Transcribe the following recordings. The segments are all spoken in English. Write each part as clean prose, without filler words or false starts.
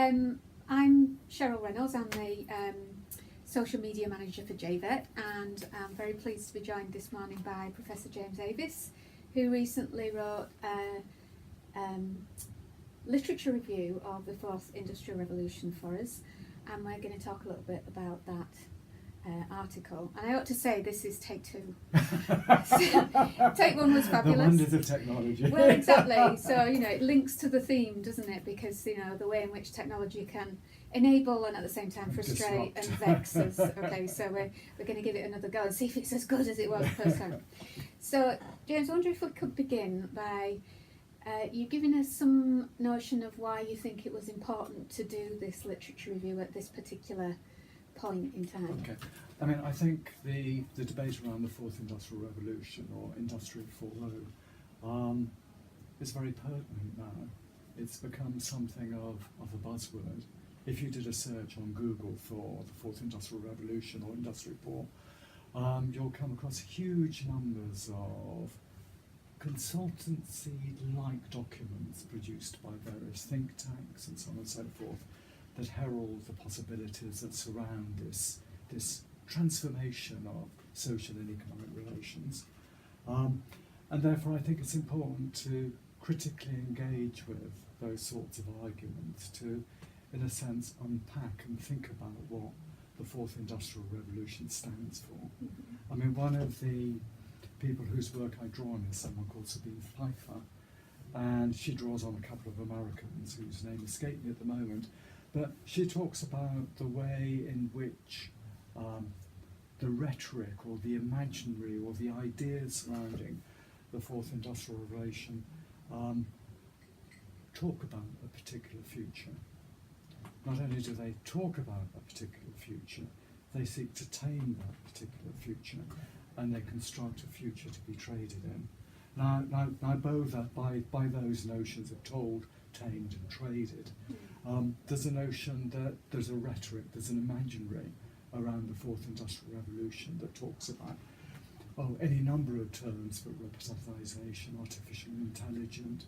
I'm Cheryl Reynolds. I'm the social media manager for JVET, and I'm very pleased to be joined this morning by Professor James Avis, who recently wrote a literature review of the Fourth Industrial Revolution for us, and we're going to talk a little bit about that article. And I ought to say this is take two. Take one was fabulous. The wonders of technology. Well, exactly. So, it links to the theme, doesn't it? Because, the way in which technology can enable and at the same time frustrate and vex us. Okay, so we're going to give it another go and see if it's as good as it was the first time. So, James, I wonder if we could begin by you giving us some notion of why you think it was important to do this literature review at this particular point in time. Okay. I think the debate around the Fourth Industrial Revolution, or Industry 4.0, is very pertinent now. It's become something of a buzzword. If you did a search on Google for the Fourth Industrial Revolution or Industry 4, you'll come across huge numbers of consultancy-like documents produced by various think tanks and so on and so forth that herald the possibilities that surround this transformation of social and economic relations. And therefore I think it's important to critically engage with those sorts of arguments, to, in a sense, unpack and think about what the Fourth Industrial Revolution stands for. One of the people whose work I draw on is someone called Sabine Pfeiffer, and she draws on a couple of Americans whose name escapes me at the moment, but she talks about the way in which the rhetoric or the imaginary or the ideas surrounding the Fourth Industrial Revolution talk about a particular future. Not only do they talk about a particular future, they seek to tame that particular future, and they construct a future to be traded in. Now both by those notions of told, tamed and traded, there's a notion that there's a rhetoric, there's an imaginary around the Fourth Industrial Revolution that talks about any number of terms for robotisation, artificial intelligence,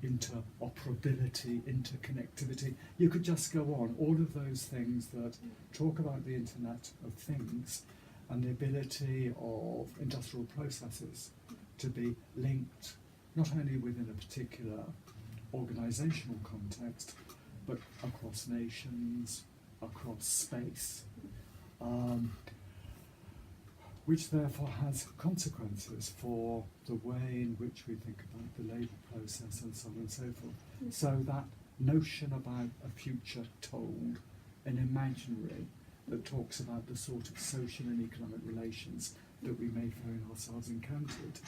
interoperability, interconnectivity. You could just go on. All of those things that talk about the Internet of Things and the ability of industrial processes to be linked not only within a particular organisational context, but across nations, across space, which therefore has consequences for the way in which we think about the labour process and so on and so forth. So that notion about a future told, an imaginary that talks about the sort of social and economic relations that we may find ourselves encountered.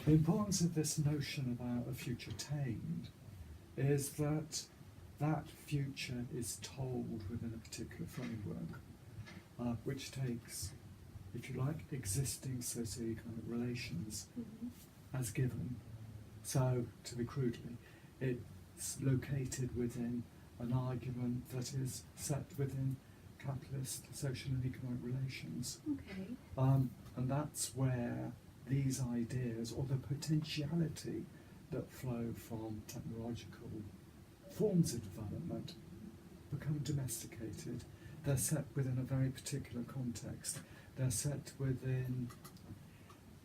The importance of this notion about a future tamed is that that future is told within a particular framework, which takes, if you like, existing socio-economic relations as given. So, to be crudely, it's located within an argument that is set within capitalist social and economic relations. Okay. And that's where these ideas, or the potentiality that flow from technological forms of development, become domesticated. They're set within a very particular context. They're set within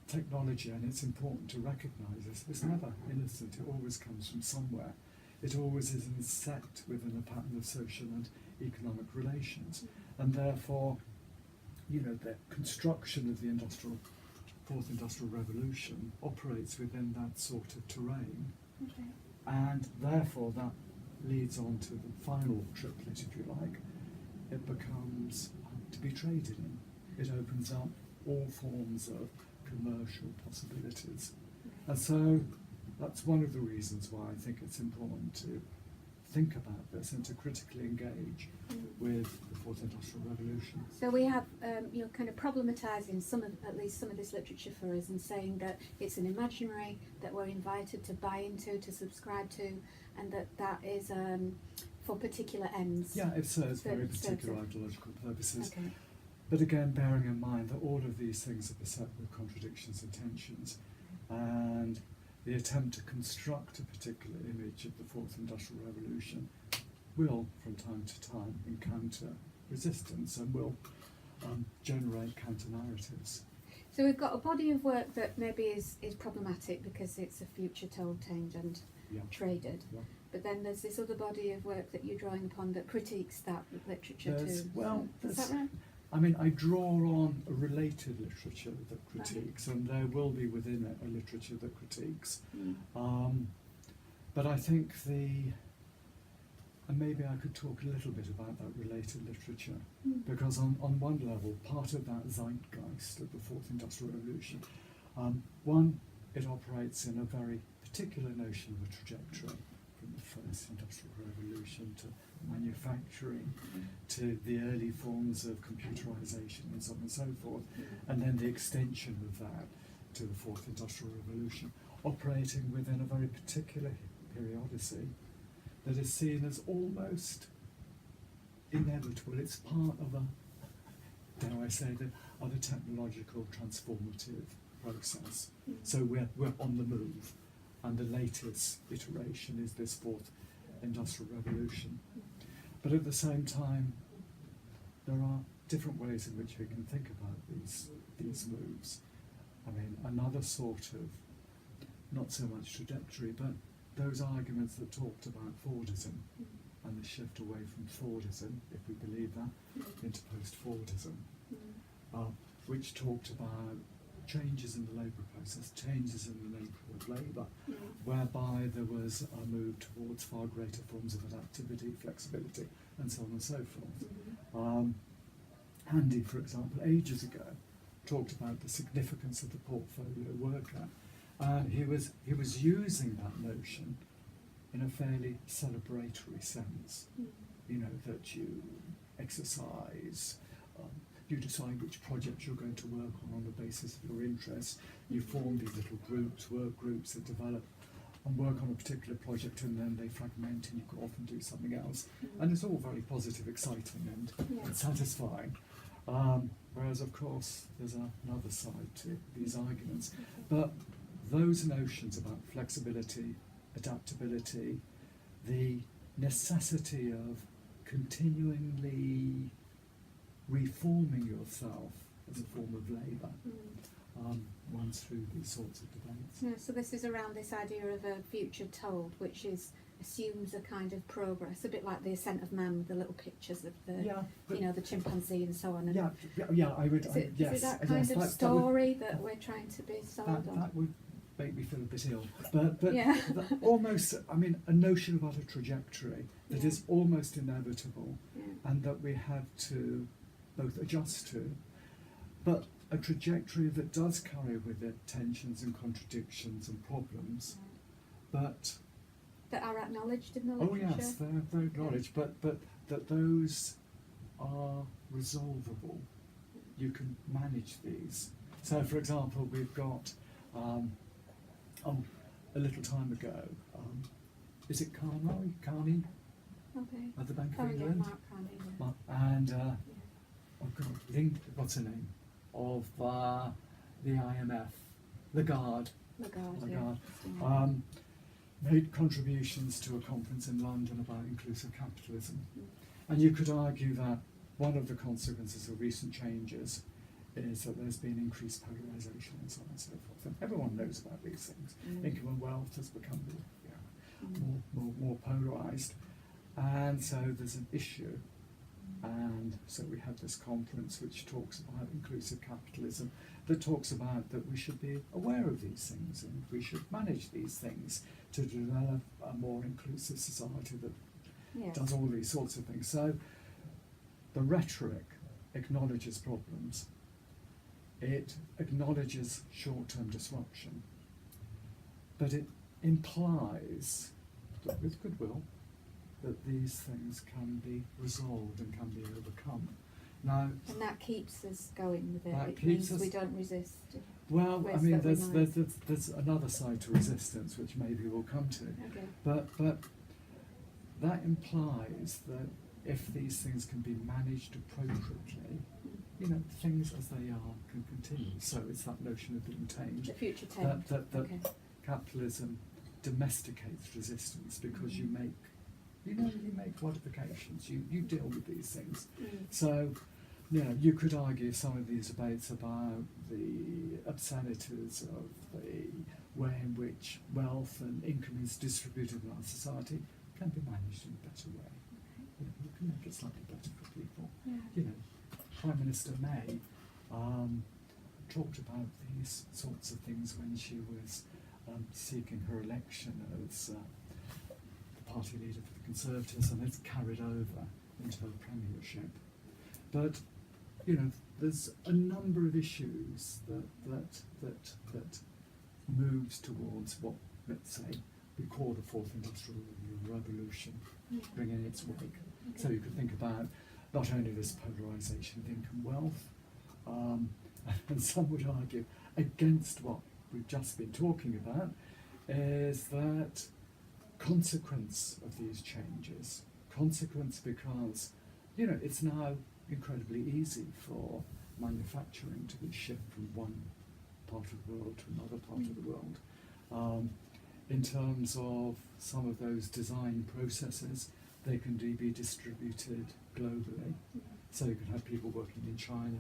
technology, and it's important to recognise this. It's never innocent, it always comes from somewhere. It always is set within a pattern of social and economic relations. And therefore, the construction of the Fourth Industrial Revolution operates within that sort of terrain. Okay. And therefore that leads on to the final triplet, if you like. It becomes to be traded in. It opens up all forms of commercial possibilities. And so that's one of the reasons why I think it's important to think about this and to critically engage with the Fourth Industrial Revolution. So we have, kind of problematising at least some of this literature for us, and saying that it's an imaginary that we're invited to buy into, to subscribe to, and that is for particular ends. Yeah, it serves very particular ideological purposes. Okay. But again, bearing in mind that all of these things are beset with contradictions and tensions, and the attempt to construct a particular image of the Fourth Industrial Revolution will, from time to time, encounter resistance and will generate counter-narratives. So we've got a body of work that maybe is problematic because it's a future told, tamed and Yeah. traded. Yeah. But then there's this other body of work that you're drawing upon that critiques that literature There's- too. well, Is that right? I mean, I draw on a related literature that critiques, and there will be within it a literature that critiques. But I think and maybe I could talk a little bit about that related literature, because on one level, part of that zeitgeist of the Fourth Industrial Revolution, one, it operates in a very particular notion of a trajectory, from the First Industrial Revolution to manufacturing to the early forms of computerization and so on and so forth, and then the extension of that to the Fourth Industrial Revolution, operating within a very particular periodicity that is seen as almost inevitable. It's part of dare I say, of a technological transformative process. So we're on the move, and the latest iteration is this Fourth Industrial Revolution. But at the same time, there are different ways in which we can think about these moves. I mean, another sort of, not so much trajectory, but those arguments that talked about Fordism and the shift away from Fordism, if we believe that, into post-Fordism, which talked about changes in the labour process, changes in the nature of labour, whereby there was a move towards far greater forms of adaptivity, flexibility, and so on and so forth. Handy, for example, ages ago, talked about the significance of the portfolio worker. He was using that notion in a fairly celebratory sense. You know, that you exercise, you decide which projects you're going to work on the basis of your interests. You form these little groups, work groups that develop and work on a particular project, and then they fragment and you go off and do something else. And it's all very positive, exciting and satisfying. Whereas, of course, there's another side to these arguments. But those notions about flexibility, adaptability, the necessity of continually reforming yourself as a form of labour, runs through these sorts of debates. Yeah, so this is around this idea of a future told, which assumes a kind of progress, a bit like the ascent of man with the little pictures of the chimpanzee and so on. And I would. Is it that kind of story that we're trying to be sold on? That would make me feel a bit ill, but almost, I mean, a notion about a trajectory that is almost inevitable, and that we have to both adjust to, but a trajectory that does carry with it tensions and contradictions and problems, but that are acknowledged in the literature. Oh yes, they're acknowledged, but that those are resolvable. You can manage these. So, for example, we've got a little time ago. Is it Carney? Okay. At the Bank of England. Mark Carney. And I've got what's her name? Of the IMF, Lagarde. Made contributions to a conference in London about inclusive capitalism. And you could argue that one of the consequences of recent changes is that there's been increased polarisation and so on and so forth. And everyone knows about these things. Income and wealth has become more polarised. And so there's an issue. And so we have this conference which talks about inclusive capitalism, that talks about that we should be aware of these things and we should manage these things to develop a more inclusive society that does all these sorts of things. So the rhetoric acknowledges problems, it acknowledges short-term disruption, but it implies that with goodwill that these things can be resolved and can be overcome. Now, and that keeps us going with it. That It means keeps us- we don't resist. well, I mean, that there's another side to resistance which maybe we'll come to. Okay. But that implies that if these things can be managed appropriately, you know, things as they are can continue. So it's that notion of being tamed. The future tamed. That capitalism domesticates resistance because you You know, you make modifications, you deal with these things. Mm. So, you know, you could argue some of these debates about the obscenities of the way in which wealth and income is distributed in our society can be managed in a better way. You know, you can make it slightly better for people. Yeah. You know, Prime Minister May talked about these sorts of things when she was seeking her election as the party leader for the Conservatives, and it's carried over into her premiership. But you know, there's a number of issues that moves towards what, let's say, we call the Fourth Industrial Revolution, Yeah. bringing its wake. Okay. So you could think about not only this polarisation of income wealth, and some would argue against what we've just been talking about, is that consequence of these changes, consequence because, you know, it's now incredibly easy for manufacturing to be shipped from one part of the world to another part of the world. In terms of some of those design processes, they can be distributed globally. So you can have people working in China,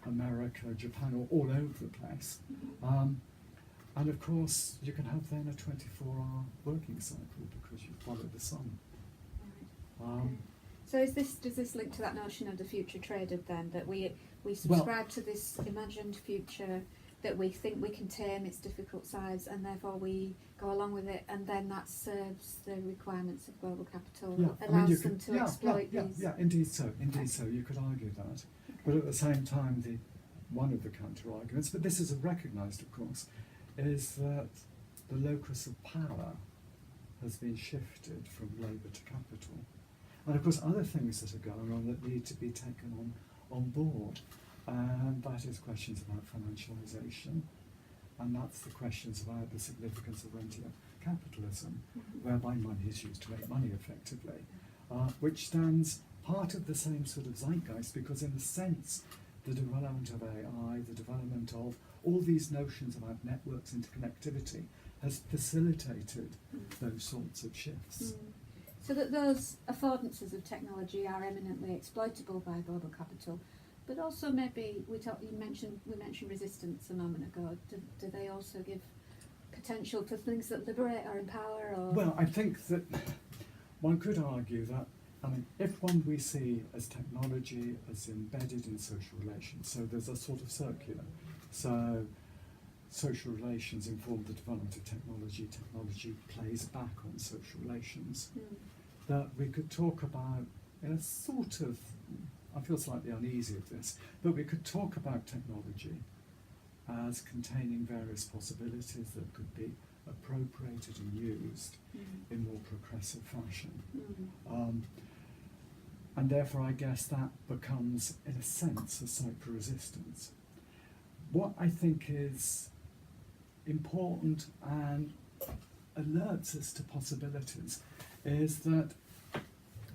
America, Japan, all over the place. And of course, you can have then a 24-hour working cycle because you follow the sun. Right. Okay. So does this link to that notion of the future traded then, that we subscribe to this imagined future that we think we can tame its difficult sides, and therefore we go along with it, and then that serves the requirements of global capital, allows them to exploit these? Yeah, indeed so, you could argue that. Okay. But at the same time, one of the counter-arguments, but this is recognised of course, is that the locus of power has been shifted from labour to capital. And of course other things that are going on that need to be taken on board, and that is questions about financialisation, and that's the questions about the significance of rentier capitalism, whereby money is used to make money effectively, which stands part of the same sort of zeitgeist, because in a sense the development of AI, the development of all these notions about networks, interconnectivity, has facilitated those sorts of shifts. So that those affordances of technology are eminently exploitable by global capital, but also maybe we mentioned resistance a moment ago. Do they also give potential for things that liberate or empower? Or? Well, I think that one could argue that, I mean, if one we see as technology as embedded in social relations, so there's a sort of circular. So social relations inform the development of technology, technology plays back on social relations. That we could talk about in a sort of, I feel slightly uneasy of this, but we could talk about technology as containing various possibilities that could be appropriated and used in more progressive fashion. And therefore I guess that becomes, in a sense, a site for resistance. What I think is important and alerts us to possibilities is that,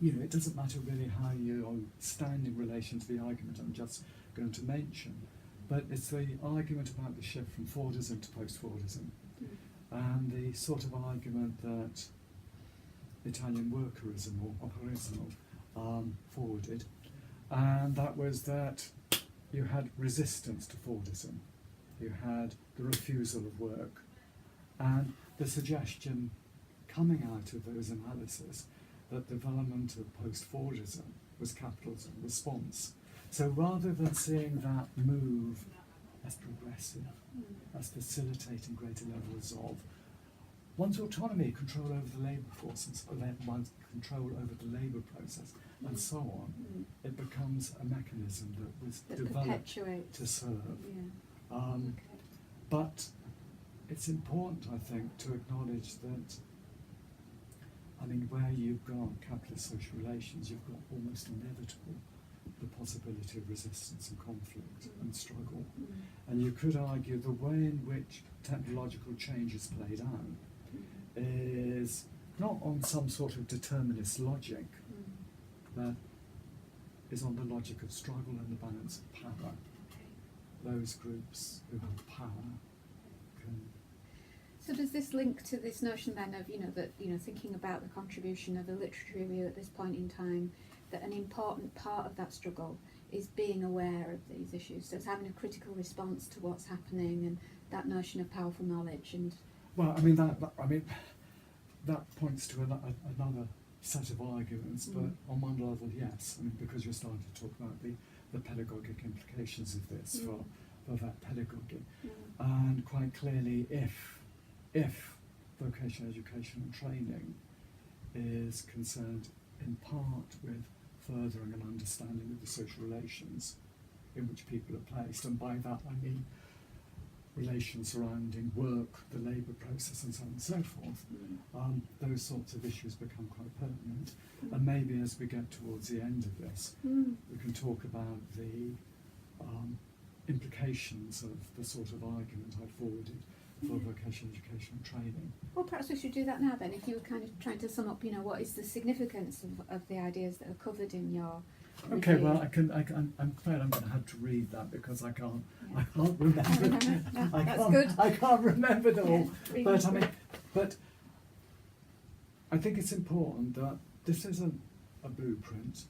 you know, it doesn't matter really how you stand in relation to the argument I'm just going to mention, but it's the argument about the shift from Fordism to post-Fordism, and the sort of argument that Italian workerism or operaismo forwarded, and that was that you had resistance to Fordism, you had the refusal of work, and the suggestion coming out of those analyses that development of post-Fordism was capital's response. So rather than seeing that move as progressive, as facilitating greater levels of one's autonomy, control over the labour forces, one's control over the labour process, and so on, it becomes a mechanism that was developed to serve. But it's important, I think, to acknowledge that, I mean, where you've got capitalist social relations, you've got almost inevitable the possibility of resistance and conflict and struggle. And you could argue the way in which technological change is played out is not on some sort of determinist logic, but is on the logic of struggle and the balance of power. Those groups who have power can... So does this link to this notion then of, thinking about the contribution of a literature review at this point in time, that an important part of that struggle is being aware of these issues, so it's having a critical response to what's happening, and that notion of powerful knowledge and... Well, that points to another set of arguments, but on one level, yes, because you're starting to talk about the pedagogic implications of this for that pedagogy. And quite clearly, if vocational education and training is concerned in part with furthering an understanding of the social relations in which people are placed, and by that I mean relations surrounding work, the labour process and so on and so forth, those sorts of issues become quite pertinent. And maybe as we get towards the end of this, we can talk about the implications of the sort of argument I forwarded for vocational education and training. Well, perhaps we should do that now then, if you were kind of trying to sum up, what is the significance of the ideas that are covered in your review? Okay, well, I'm afraid I'm going to have to read that because I can't remember. No, that's good. I can't remember them all. Yeah, But I think it's important that this isn't a blueprint.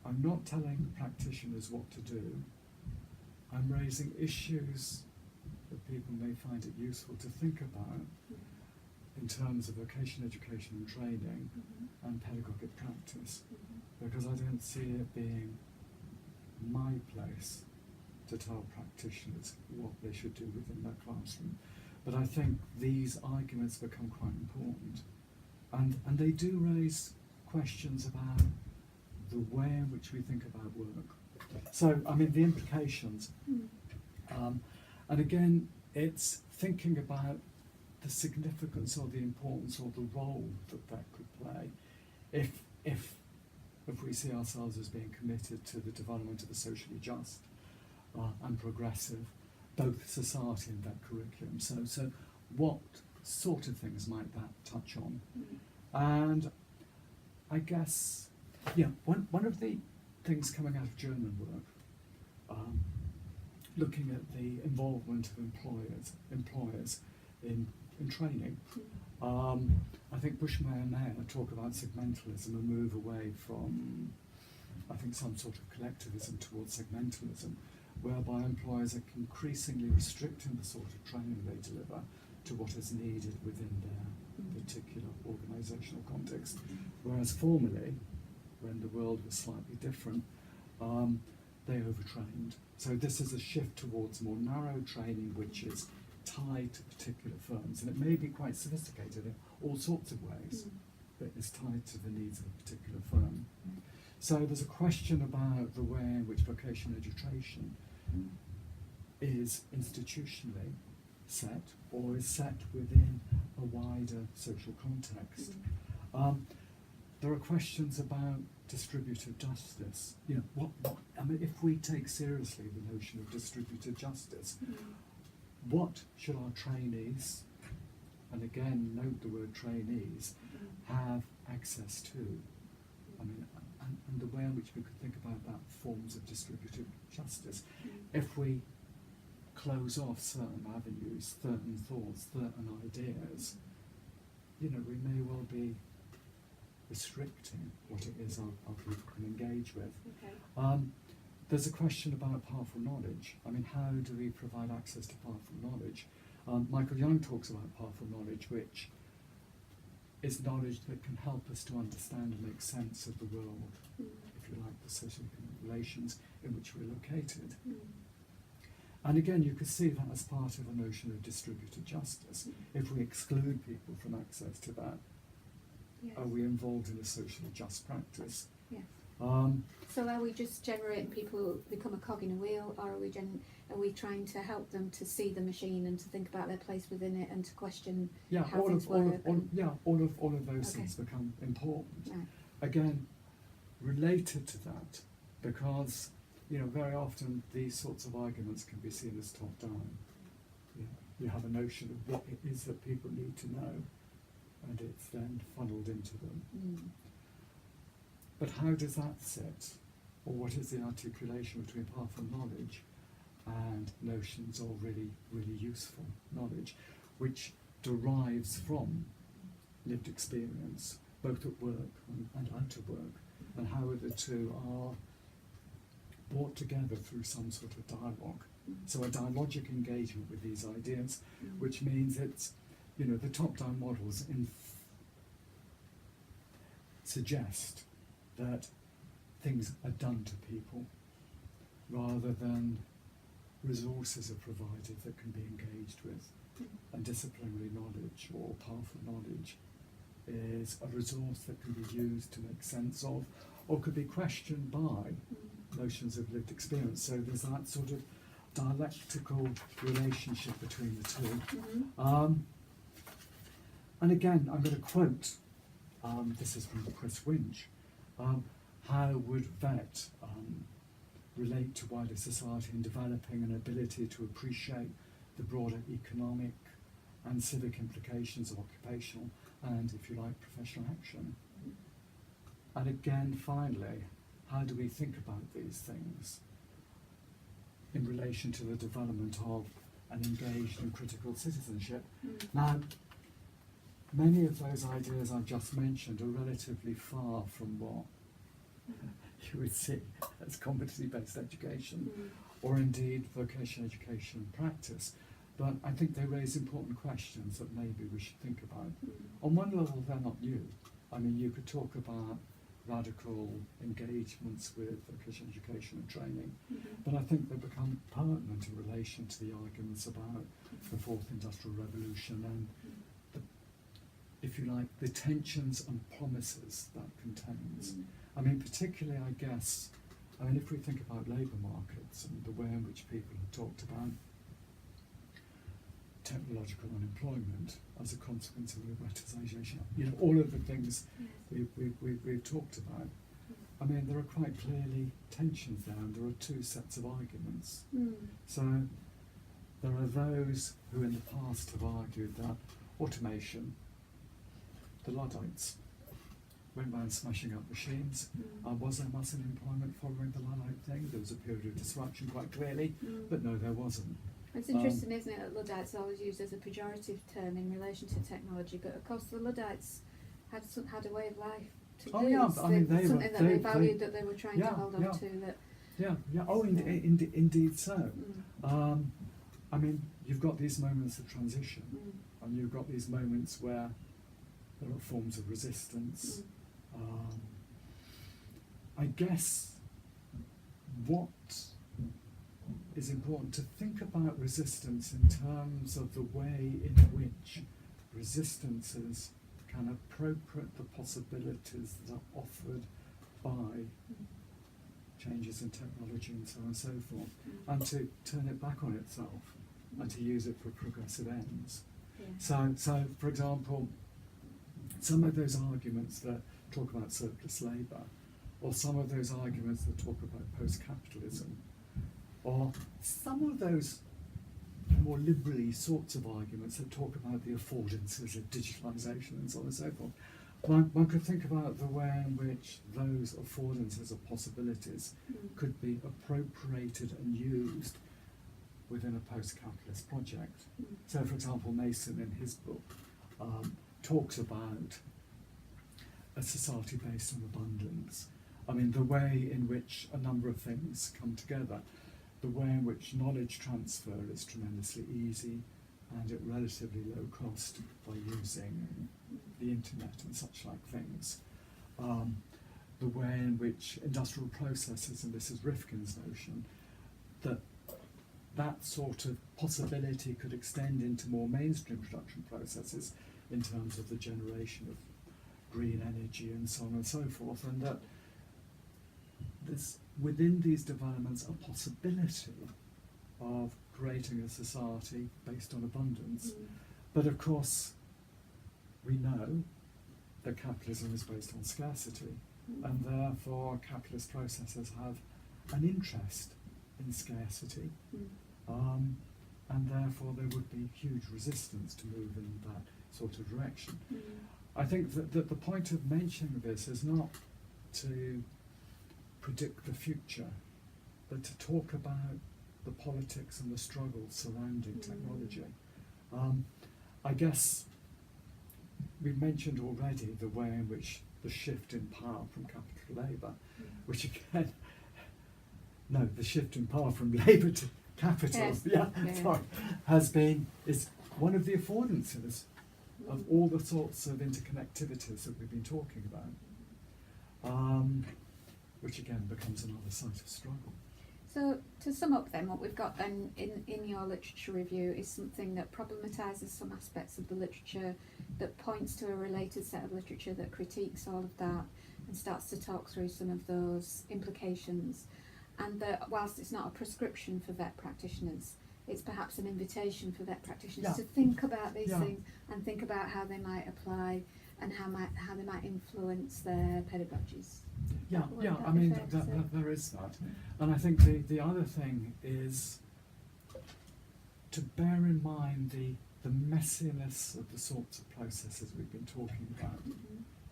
I'm not telling practitioners what to do. I'm raising issues that people may find it useful to think about in terms of vocational education and training and pedagogic practice, because I don't see it being my place to tell practitioners what they should do within their classroom. But I think these arguments become quite important, and they do raise questions about the way in which we think about work. So, the implications, and again, it's thinking about the significance or the importance or the role that could play if we see ourselves as being committed to the development of a socially just and progressive both society and that curriculum. So what sort of things might that touch on? And I guess, one of the things coming out of German work, looking at the involvement of employers in training. I think Bushmeyer and Mayer talk about segmentalism, a move away from, I think, some sort of collectivism towards segmentalism, whereby employers are increasingly restricting the sort of training they deliver to what is needed within their particular organisational context. Whereas formerly, when the world was slightly different, they overtrained. So this is a shift towards more narrow training, which is tied to particular firms, and it may be quite sophisticated in all sorts of ways, but it's tied to the needs of a particular firm. So there's a question about the way in which vocational education is institutionally set, or is set within a wider social context. There are questions about distributive justice. If we take seriously the notion of distributive justice, what should our trainees, and again note the word trainees, have access to? And the way in which we could think about that forms of distributive justice. If we close off certain avenues, certain thoughts, certain ideas, we may well be restricting what it is our people can engage with. There's a question about powerful knowledge. How do we provide access to powerful knowledge? Michael Young talks about powerful knowledge, which is knowledge that can help us to understand and make sense of the world, if you like, the socio-economic relations in which we're located. And again, you could see that as part of a notion of distributed justice. If we exclude people from access to that, are we involved in a socially just practice? Yes. So are we just generating people who become a cog in a wheel, or are we trying to help them to see the machine and to think about their place within it and to question how things work? All of those things become important. Right. Again, related to that, because very often these sorts of arguments can be seen as top down. You have a notion of what it is that people need to know, and it's then funneled into them. But how does that sit? Or what is the articulation between powerful knowledge and notions of really, really useful knowledge, which derives from lived experience, both at work and out of work, and how the two are brought together through some sort of dialogue. So a dialogic engagement with these ideas, which means it's, the top-down models suggest that things are done to people rather than resources are provided that can be engaged with. And disciplinary knowledge or powerful knowledge is a resource that can be used to make sense of, or could be questioned by notions of lived experience. So there's that sort of dialectical relationship between the two. And again, I'm going to quote, this is from Chris Winch, how would VET relate to wider society in developing an ability to appreciate the broader economic and civic implications of occupational and, if you like, professional action? And again, finally, how do we think about these things in relation to the development of an engaged and critical citizenship? Now, many of those ideas I've just mentioned are relatively far from what you would see as competency-based education, or indeed vocational education practice. But I think they raise important questions that maybe we should think about. On one level, they're not new. I mean, you could talk about radical engagements with vocational education and training, but I think they become pertinent in relation to the arguments about the Fourth Industrial Revolution and, if you like, the tensions and promises that contains. I mean, particularly, I guess, if we think about labour markets and the way in which people have talked about technological unemployment as a consequence of robotisation, all of the things we've talked about. I mean, there are quite clearly tensions there, and there are two sets of arguments. So there are those who in the past have argued that automation, the Luddites, went around smashing up machines. Was there mass unemployment following the Luddite thing? There was a period of disruption, quite clearly, but no, there wasn't. It's interesting, isn't it, that Luddites are always used as a pejorative term in relation to technology, but of course the Luddites had a way of life to do. Yeah, I mean, something that they valued, that they were trying to hold on to. Indeed so. I mean, you've got these moments of transition, and you've got these moments where there are forms of resistance. I guess what is important to think about resistance in terms of the way in which resistances can appropriate the possibilities that are offered by changes in technology and so on and so forth, and to turn it back on itself and to use it for progressive ends. So for example, some of those arguments that talk about surplus labour, or some of those arguments that talk about post-capitalism, or some of those more liberally sorts of arguments that talk about the affordances of digitalisation and so on and so forth. One could think about the way in which those affordances of possibilities could be appropriated and used within a post-capitalist project. So, for example, Mason in his book talks about a society based on abundance. I mean, the way in which a number of things come together, the way in which knowledge transfer is tremendously easy and at relatively low cost by using the internet and such like things. The way in which industrial processes, and this is Rifkin's notion, that sort of possibility could extend into more mainstream production processes in terms of the generation of green energy and so on and so forth, and that there's within these developments a possibility of creating a society based on abundance. But of course, we know that capitalism is based on scarcity, and therefore capitalist processes have an interest in scarcity, and therefore there would be huge resistance to move in that sort of direction. I think that the point of mentioning this is not to predict the future, but to talk about the politics and the struggle surrounding technology. I guess we've mentioned already the way in which the shift in power from capital to labour, which again, no, the shift in power from labour to capital, is one of the affordances of all the sorts of interconnectivities that we've been talking about, which again becomes another site of struggle. So to sum up then, what we've got then in your literature review is something that problematises some aspects of the literature, that points to a related set of literature that critiques all of that and starts to talk through some of those implications, and that whilst it's not a prescription for vet practitioners, it's perhaps an invitation for vet practitioners to think about these things and think about how they might apply and how they might influence their pedagogies. I mean, there is that. And I think the other thing is to bear in mind the messiness of the sorts of processes we've been talking about.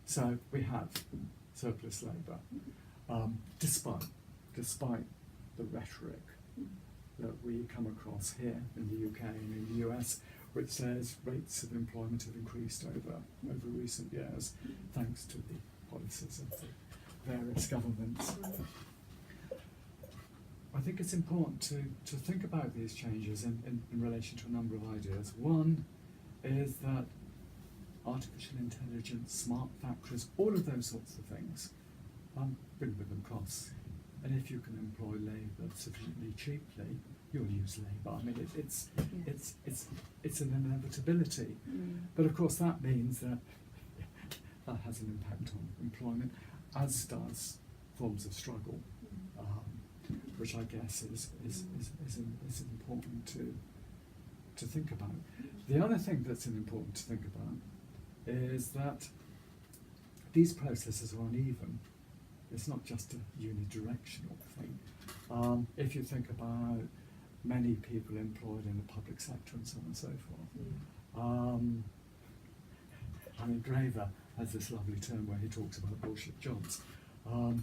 So we have surplus labour, despite the rhetoric that we come across here in the UK and in the US, which says rates of employment have increased over recent years, thanks to the policies of the various governments. I think it's important to think about these changes in relation to a number of ideas. One is that artificial intelligence, smart factories, all of those sorts of things bring with them costs. And if you can employ labour sufficiently cheaply, you'll use labour. I mean, it's an inevitability. But of course, that means that has an impact on employment, as does forms of struggle, which I guess is important to think about. The other thing that's important to think about is that these processes are uneven. It's not just a unidirectional thing. If you think about many people employed in the public sector and so on and so forth, I mean, Graeber has this lovely term where he talks about bullshit jobs,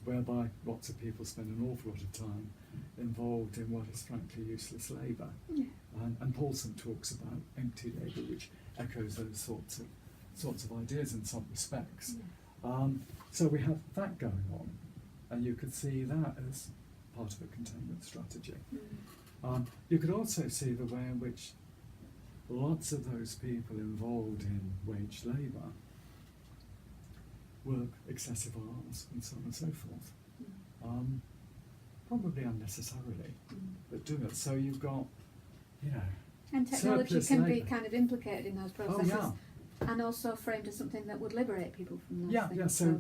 whereby lots of people spend an awful lot of time involved in what is frankly useless labour. And Paulson talks about empty labour, which echoes those sorts of ideas in some respects. So we have that going on, and you could see that as part of a containment strategy. You could also see the way in which lots of those people involved in wage labour work excessive hours and so on and so forth. Probably unnecessarily, but do it. So you've got, and technology can be labour. kind of implicated in those processes, and also framed as something that would liberate people from those things. So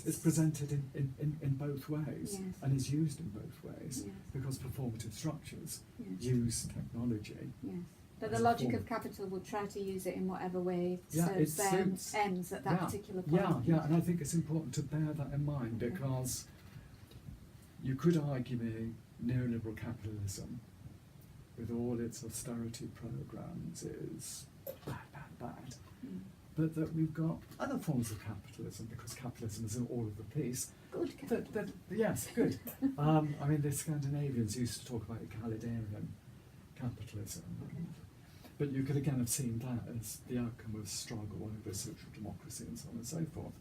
it's presented in both ways, and is used in both ways, because performative structures use technology. But the logic of capital would try to use it in whatever way serves their ends at that particular point. And I think it's important to bear that in mind, because you could argue neoliberal capitalism, with all its austerity programs, is bad. But that we've got other forms of capitalism, because capitalism is all of the piece. Good capitalism. Yes, good. I mean, the Scandinavians used to talk about egalitarian capitalism. But you could again have seen that as the outcome of struggle over social democracy and so on and so forth.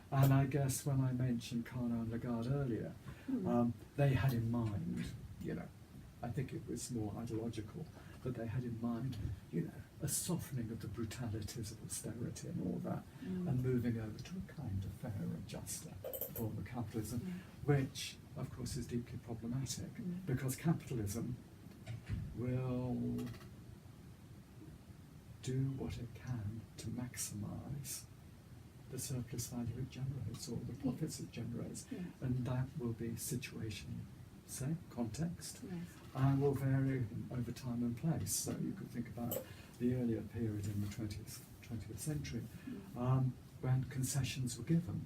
And I guess when I mentioned Carnot and Lagarde earlier, they had in mind, I think it was more ideological, but they had in mind, a softening of the brutalities of austerity and all that, and moving over to a kind of fairer and juster form of capitalism, which, of course, is deeply problematic, because capitalism will do what it can to maximise the surplus value it generates, or the profits it generates, and that will be situation, context, and will vary over time and place. So you could think about the earlier period in the 20th century, when concessions were given,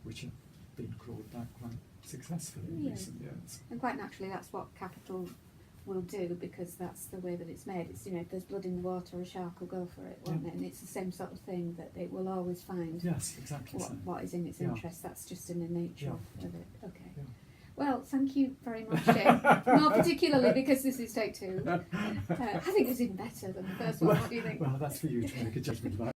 which have been clawed back quite successfully in recent years. And quite naturally, that's what capital will do, because that's the way that it's made. It's, if there's blood in the water, a shark will go for it, won't it? And it's the same sort of thing, that it will always find exactly what is in its interest. That's just in the nature of it. Okay. Well, thank you very much, Jim. More particularly because this is take two. I think it was even better than the first one. What do you think? Well, that's for you to make a judgment about.